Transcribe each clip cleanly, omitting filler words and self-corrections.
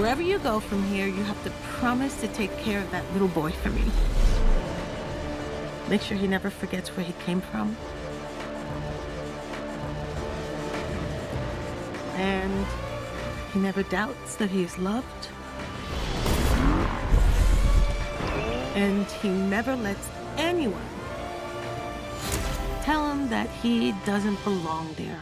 wherever you go from here, you have to promise to take care of that little boy for me. Make sure he never forgets where he came from. And he never doubts that he is loved. And he never lets anyone tell him that he doesn't belong there.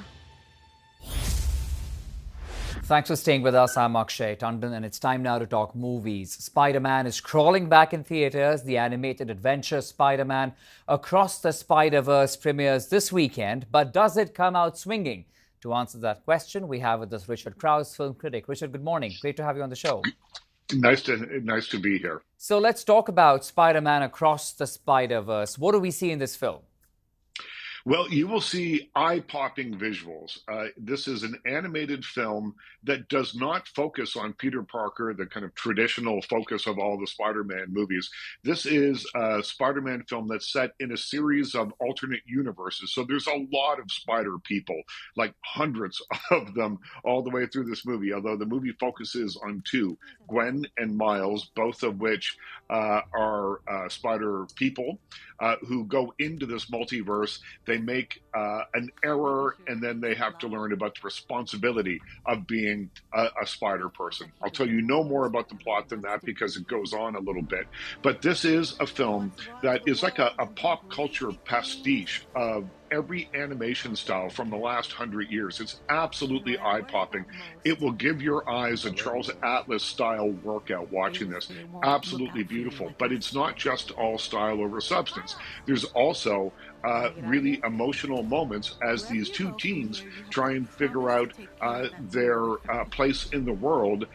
Thanks for staying with us. I'm Akshay Tandon, and it's time now to talk movies. Spider-Man is crawling back in theaters. The animated adventure Spider-Man Across the Spider-Verse premieres this weekend. But does it come out swinging? To answer that question, we have with us Richard Krause, film critic. Richard, good morning. Great to have you on the show. Nice to be here. So let's talk about Spider-Man Across the Spider-Verse. What do we see in this film? Well, you will see eye-popping visuals. This is an animated film that does not focus on Peter Parker, the kind of traditional focus of all the Spider-Man movies. This is a Spider-Man film that's set in a series of alternate universes. So there's a lot of spider people, like hundreds of them all the way through this movie, although the movie focuses on two, Gwen and Miles, both of which are spider people who go into this multiverse. They make an error, and then they have to learn about the responsibility of being a spider person. I'll tell you no more about the plot than that because it goes on a little bit. But this is a film that is like a pop culture pastiche of every animation style from the last 100 years. It's absolutely eye-popping. It will give your eyes a Charles Atlas style workout watching this. Absolutely beautiful. But it's not just all style over substance. There's also really emotional moments as these two teens try and figure out their place in the world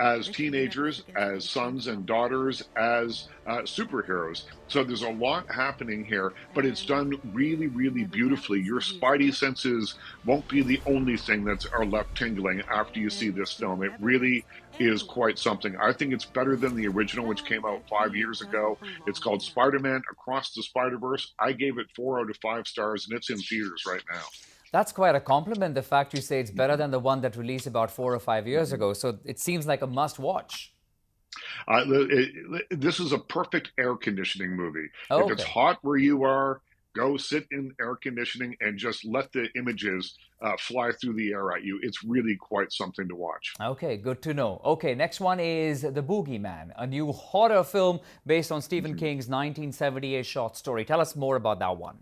as teenagers, as sons and daughters, as superheroes. So there's a lot happening here, but it's done really, really beautifully. Your spidey senses won't be the only thing that are left tingling after you see this film. It really is quite something. I think it's better than the original, which came out 5 years ago. It's called Spider-Man Across the Spider-Verse. I gave it 4 out of 5 stars, and it's in theaters right now. That's quite a compliment, the fact you say it's better than the one that released about 4 or 5 years ago. So it seems like a must-watch. This is a perfect air conditioning movie. Oh, if it's hot where you are, go sit in air conditioning and just let the images fly through the air at you. It's really quite something to watch. Okay, good to know. Okay, next one is The Boogeyman, a new horror film based on Stephen King's 1978 short story. Tell us more about that one.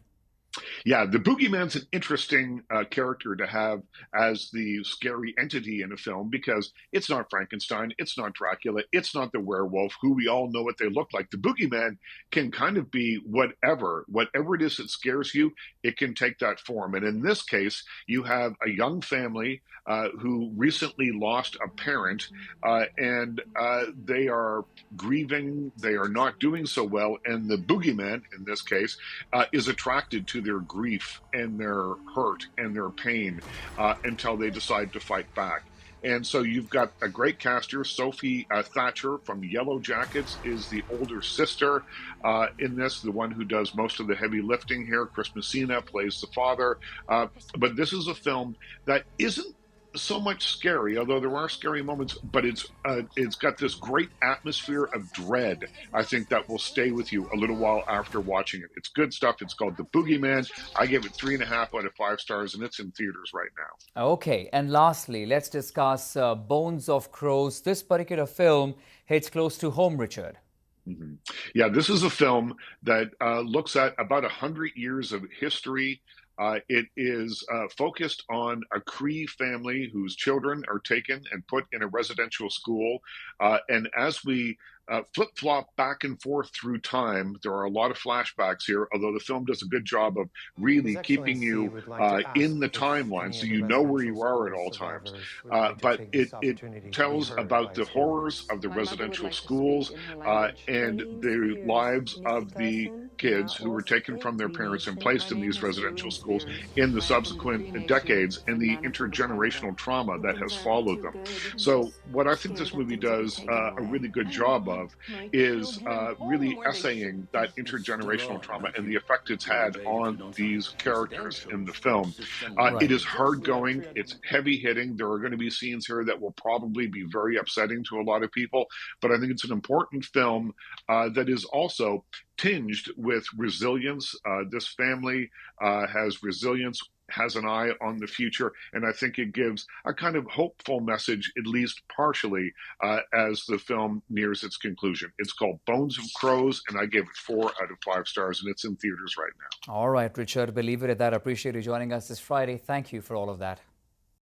Yeah, the Boogeyman's an interesting character to have as the scary entity in a film because it's not Frankenstein, it's not Dracula, it's not the werewolf, who we all know what they look like. The Boogeyman can kind of be whatever it is that scares you, it can take that form. And in this case, you have a young family who recently lost a parent, and they are grieving, they are not doing so well, and the Boogeyman, in this case, is attracted to their grief and their hurt and their pain until they decide to fight back. And so you've got a great cast here. Sophie Thatcher from Yellow Jackets is the older sister in this, the one who does most of the heavy lifting here. Chris Messina plays the father. But this is a film that isn't so much scary, although there are scary moments, but it's got this great atmosphere of dread, I think, that will stay with you a little while after watching it. It's good stuff. It's called The Boogeyman. I gave it 3.5 out of 5 stars, and it's in theaters right now. Okay, and lastly, let's discuss Bones of Crows. This particular film hits close to home, Richard. Mm-hmm. Yeah, this is a film that looks at about 100 years of history. It is focused on a Cree family whose children are taken and put in a residential school. And as we flip-flop back and forth through time, there are a lot of flashbacks here, although the film does a good job of really keeping you in the timeline so you know where you are at all times. But it tells about the horrors of the residential schools and the lives of the kids who were taken from their parents and placed in these residential schools in the subsequent decades and the intergenerational trauma that has followed them. So, what I think this movie does a really good job of is really essaying that intergenerational trauma and the effect it's had on these characters in the film. It is hard going, it's heavy hitting. There are going to be scenes here that will probably be very upsetting to a lot of people, but I think it's an important film that is also tinged with resilience. This family has resilience, has an eye on the future, and I think it gives a kind of hopeful message, at least partially, as the film nears its conclusion. It's called Bones of Crows, and I gave it 4 out of 5 stars, and it's in theaters right now. All right, Richard, believe it at that. Appreciate you joining us this Friday. Thank you for all of that.